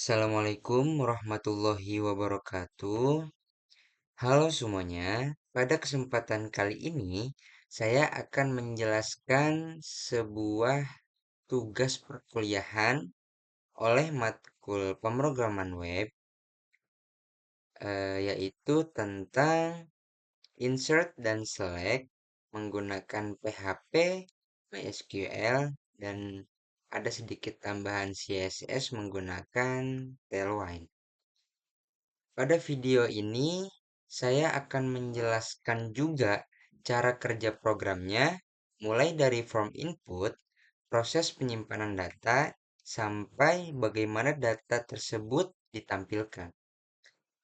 Assalamualaikum warahmatullahi wabarakatuh. Halo semuanya, pada kesempatan kali ini saya akan menjelaskan sebuah tugas perkuliahan oleh matkul pemrograman web, yaitu tentang insert dan select menggunakan PHP, MySQL, dan ada sedikit tambahan CSS menggunakan Tailwind. Pada video ini, saya akan menjelaskan juga cara kerja programnya, mulai dari form input, proses penyimpanan data, sampai bagaimana data tersebut ditampilkan.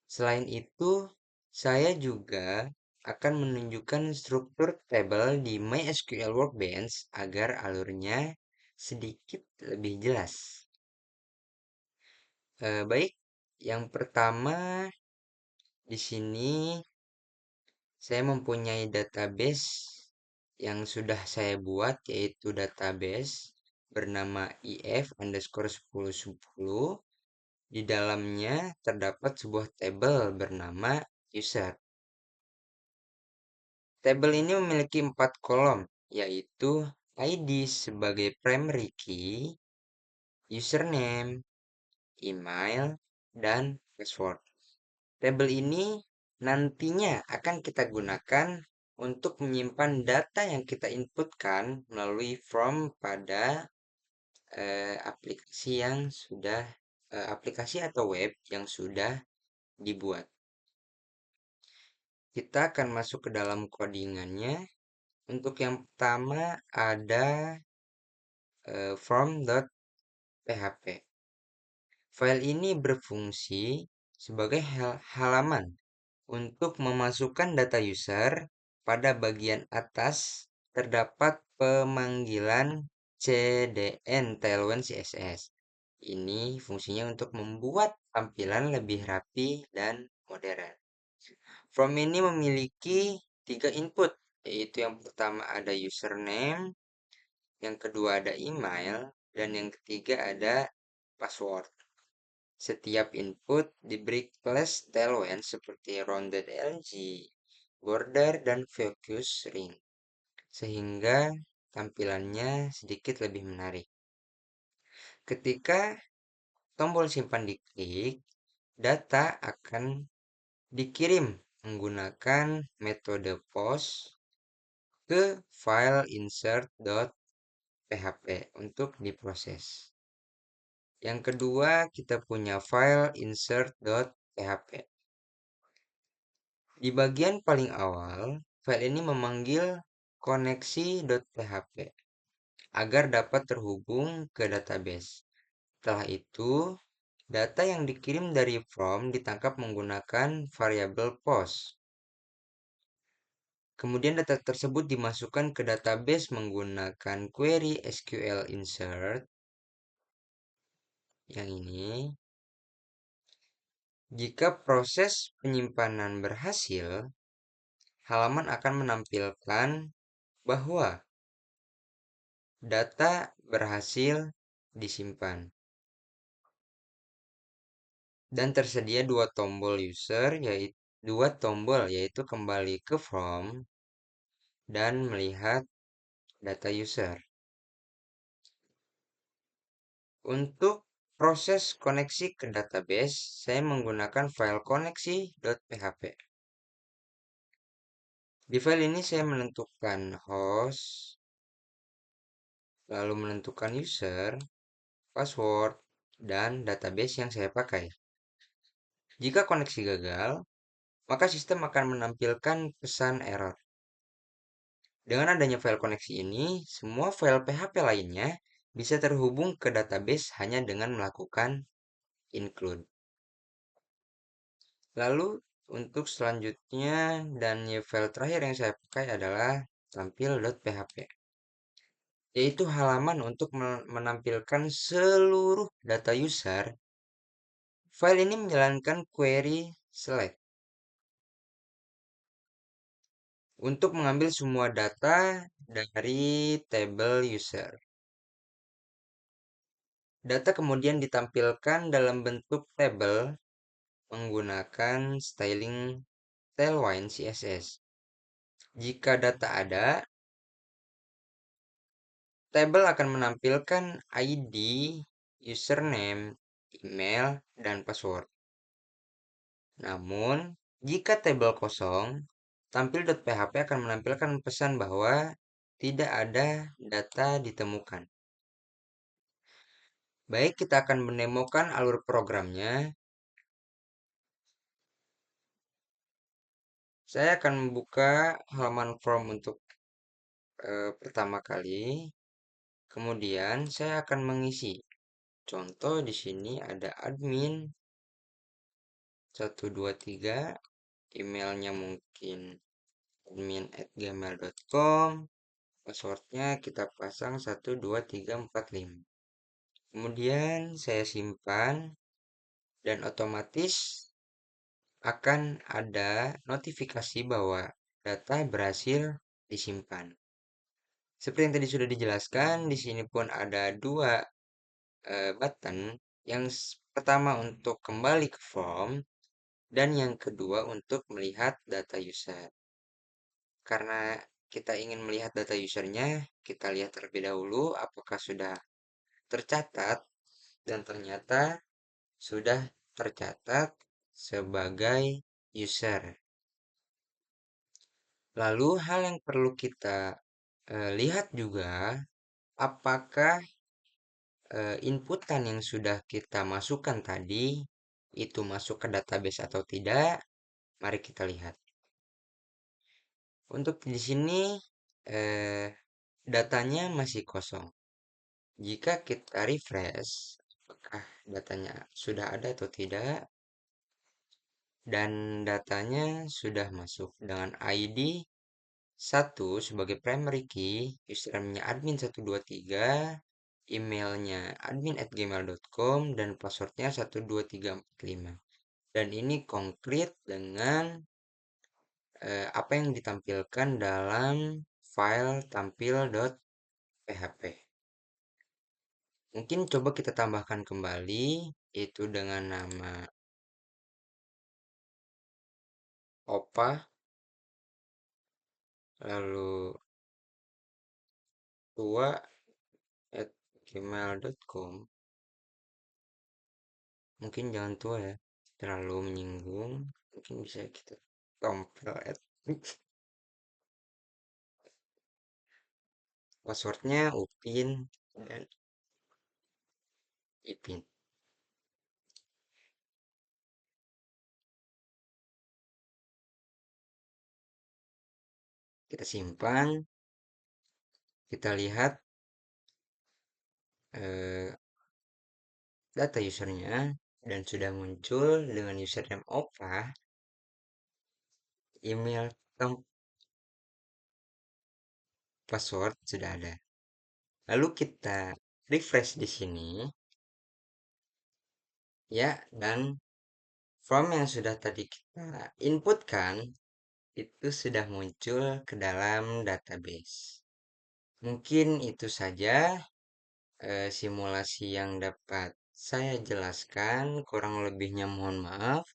Selain itu, saya juga akan menunjukkan struktur tabel di MySQL Workbench agar alurnya sedikit lebih jelas. Baik, yang pertama di sini saya mempunyai database yang sudah saya buat, yaitu database bernama if_1010. Di dalamnya terdapat sebuah tabel bernama user. Tabel ini memiliki 4 kolom, yaitu ID sebagai primary key, username, email, dan password. Tabel ini nantinya akan kita gunakan untuk menyimpan data yang kita inputkan melalui form pada aplikasi atau web yang sudah dibuat. Kita akan masuk ke dalam codingannya. Untuk yang pertama ada form.php. File ini berfungsi sebagai halaman untuk memasukkan data user. Pada bagian atas terdapat pemanggilan cdn Tailwind CSS. Ini fungsinya untuk membuat tampilan lebih rapi dan modern. Form ini memiliki 3 input, yaitu yang pertama ada username, yang kedua ada email, dan yang ketiga ada password. Setiap input diberi kelas Tailwind seperti rounded LG, border, dan focus ring, sehingga tampilannya sedikit lebih menarik. Ketika tombol simpan diklik, data akan dikirim menggunakan metode post ke file insert.php untuk diproses. Yang kedua, kita punya file insert.php. Di bagian paling awal, file ini memanggil koneksi.php agar dapat terhubung ke database. Setelah itu, data yang dikirim dari form ditangkap menggunakan variabel post. Kemudian data tersebut dimasukkan ke database menggunakan query SQL insert yang ini. Jika proses penyimpanan berhasil, halaman akan menampilkan bahwa data berhasil disimpan. Dan tersedia dua tombol yaitu kembali ke form dan melihat data user. Untuk proses koneksi ke database, saya menggunakan file koneksi.php. Di file ini saya menentukan host, lalu menentukan user, password, dan database yang saya pakai. Jika koneksi gagal, maka sistem akan menampilkan pesan error. Dengan adanya file koneksi ini, semua file PHP lainnya bisa terhubung ke database hanya dengan melakukan include. Lalu untuk selanjutnya dan file terakhir yang saya pakai adalah tampil.php, yaitu halaman untuk menampilkan seluruh data user. File ini menjalankan query select untuk mengambil semua data dari tabel user. Data kemudian ditampilkan dalam bentuk tabel menggunakan styling Tailwind CSS. Jika data ada, tabel akan menampilkan ID, username, email, dan password. Namun, jika tabel kosong, tampil.php akan menampilkan pesan bahwa tidak ada data ditemukan. Baik, kita akan menemukan alur programnya. Saya akan membuka halaman form untuk pertama kali. Kemudian saya akan mengisi. Contoh di sini ada admin 123, emailnya mungkin admin@gmail.com, passwordnya kita pasang 12345. Kemudian saya simpan dan otomatis akan ada notifikasi bahwa data berhasil disimpan. Seperti yang tadi sudah dijelaskan, di sini pun ada dua button. Yang pertama untuk kembali ke form dan yang kedua untuk melihat data user. Karena kita ingin melihat data usernya, kita lihat terlebih dahulu apakah sudah tercatat dan ternyata sudah tercatat sebagai user. Lalu hal yang perlu kita lihat juga apakah inputan yang sudah kita masukkan tadi itu masuk ke database atau tidak. Mari kita lihat. Untuk di sini eh, datanya masih kosong. Jika kita refresh, apakah datanya sudah ada atau tidak? Dan datanya sudah masuk dengan ID 1 sebagai primary key, username-nya admin123, emailnya admin@gmail.com, dan passwordnya 12345. Dan ini konkret dengan apa yang ditampilkan dalam file tampil.php. Mungkin coba kita tambahkan kembali itu dengan nama opa, lalu tua@gmail.com. Mungkin jangan tua ya, terlalu menyinggung. Mungkin bisa kita tompel passwordnya upin dan ipin. Kita simpan, kita lihat data usernya dan sudah muncul dengan username opa, email, password sudah ada. Lalu kita refresh di sini ya, dan form yang sudah tadi kita inputkan itu sudah muncul ke dalam database. Mungkin itu saja simulasi yang dapat saya jelaskan. Kurang lebihnya mohon maaf.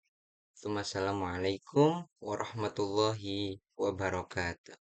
Wassalamualaikum warahmatullahi wabarakatuh.